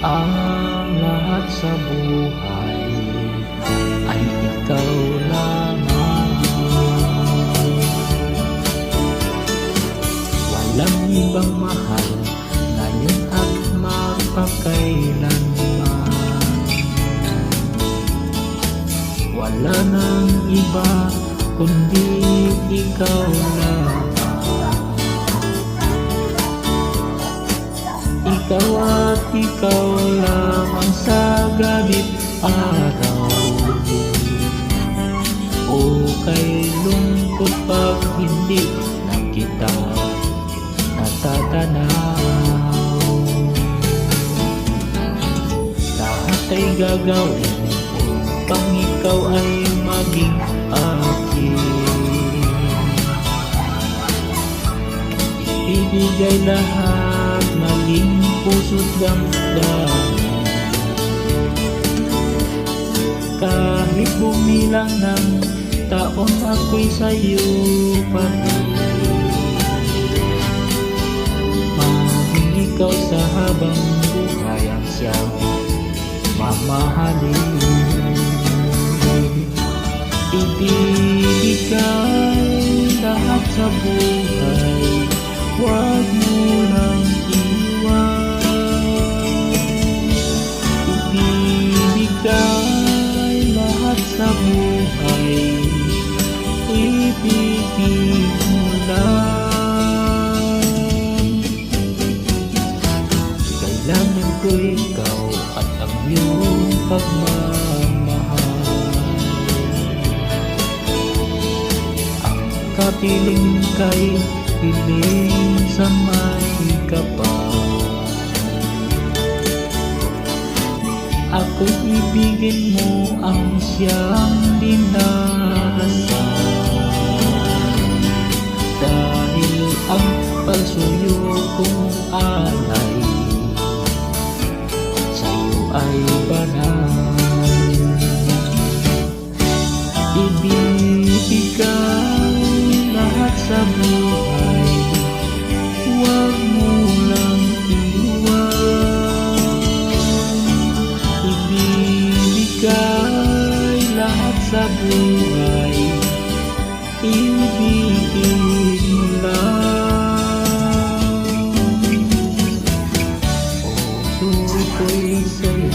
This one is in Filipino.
Ang lahat sa buhay ay ikaw lamang. Walang ibang mahal ngayon at magpakailanman. Wala nang iba kundi ikaw lamang. Ikaw at ikaw lamang sa gabi't araw. O kay lungkot pag hindi na kita natatanaw. Lahat ay gagawin upang ikaw ay maging akin. Ibigay lahat, maging puso't damdamin. Kahit bumilang ng taon, ako'y sa'yo pa rin. Maging ikaw sa habang buhay ang siyang mamahalin. Ibigay lahat sa buhay, huwag mo nang iwan. Ibigay lahat sa buhay, ibigay mo lang. Kailangan ko ikaw at ang iyong pagmamahal. Ang kapiling kay piling sa may kapal. Ako'y ibigin mo ang siyang dinarasal. Dahil ang pagsuyo kong alay sa'yo ay banal. Ibibigay lahat sa buhay, huwag mo lang iwan. Ibibigay lahat sa buhay, ibigay mo lang. Puso ko'y sa'yo